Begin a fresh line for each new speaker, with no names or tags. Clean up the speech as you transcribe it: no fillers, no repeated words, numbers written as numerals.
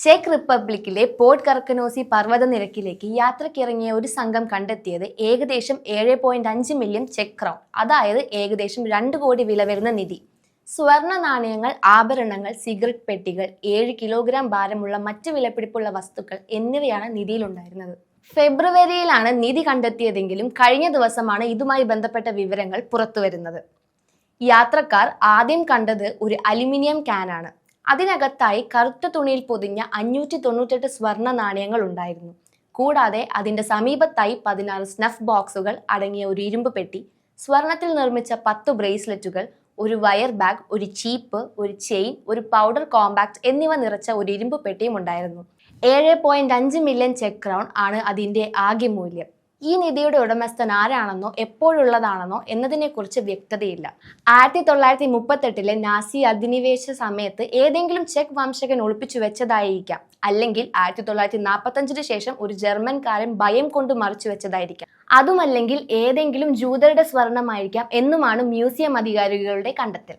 Check റിപ്പബ്ലിക്കിലെ port കർക്കനോസി പർവ്വതനിരക്കിലേക്ക് യാത്രക്കിറങ്ങിയ ഒരു സംഘം കണ്ടെത്തിയത് ഏകദേശം 7.5 മില്യൺ ചെക്ക് ക്രൗൺ, അതായത് ഏകദേശം 2 കോടി വില വരുന്ന നിധി. സ്വർണ്ണ നാണയങ്ങൾ, ആഭരണങ്ങൾ, സിഗരറ്റ് പെട്ടികൾ, 7 കിലോഗ്രാം ഭാരമുള്ള മറ്റ് വിലപിടിപ്പുള്ള വസ്തുക്കൾ എന്നിവയാണ് നിധിയിലുണ്ടായിരുന്നത്. ഫെബ്രുവരിയിലാണ് നിധി കണ്ടെത്തിയതെങ്കിലും കഴിഞ്ഞ ദിവസമാണ് ഇതുമായി ബന്ധപ്പെട്ട വിവരങ്ങൾ പുറത്തുവരുന്നത്. യാത്രക്കാർ ആദ്യം കണ്ടത് ഒരു അലുമിനിയം ക്യാനാണ്. അതിനകത്തായി കറുത്ത തുണിയിൽ പൊതിഞ്ഞ 598 സ്വർണ്ണ നാണയങ്ങൾ ഉണ്ടായിരുന്നു. കൂടാതെ അതിന്റെ സമീപത്തായി 16 സ്നഫ് ബോക്സുകൾ അടങ്ങിയ ഒരു ഇരുമ്പ് പെട്ടി, സ്വർണത്തിൽ നിർമ്മിച്ച 10 ബ്രേസ്ലെറ്റുകൾ, ഒരു വയർ ബാഗ്, ഒരു ചീപ്പ്, ഒരു ചെയിൻ, ഒരു പൗഡർ കോമ്പാക്ട് എന്നിവ നിറച്ച ഒരു ഇരുമ്പ് പെട്ടിയും ഉണ്ടായിരുന്നു. 7.5 മില്യൺ ചെക്ക് ക്രൗൺ ആണ് അതിന്റെ ആകെ മൂല്യം. ഈ നിധിയുടെ ഉടമസ്ഥൻ ആരാണെന്നോ എപ്പോഴുള്ളതാണെന്നോ എന്നതിനെക്കുറിച്ച് വ്യക്തതയില്ല. 1938 നാസി അധിനിവേശ സമയത്ത് ഏതെങ്കിലും ചെക്ക് വംശകൻ ഒളിപ്പിച്ചു വെച്ചതായിരിക്കാം, അല്ലെങ്കിൽ 1945 ശേഷം ഒരു ജർമ്മൻകാരൻ ഭയം കൊണ്ട് മറിച്ചു വെച്ചതായിരിക്കാം. അതുമല്ലെങ്കിൽ ഏതെങ്കിലും ജൂതരുടെ സ്വർണമായിരിക്കാം എന്നുമാണ് മ്യൂസിയം അധികാരികളുടെ കണ്ടെത്തൽ.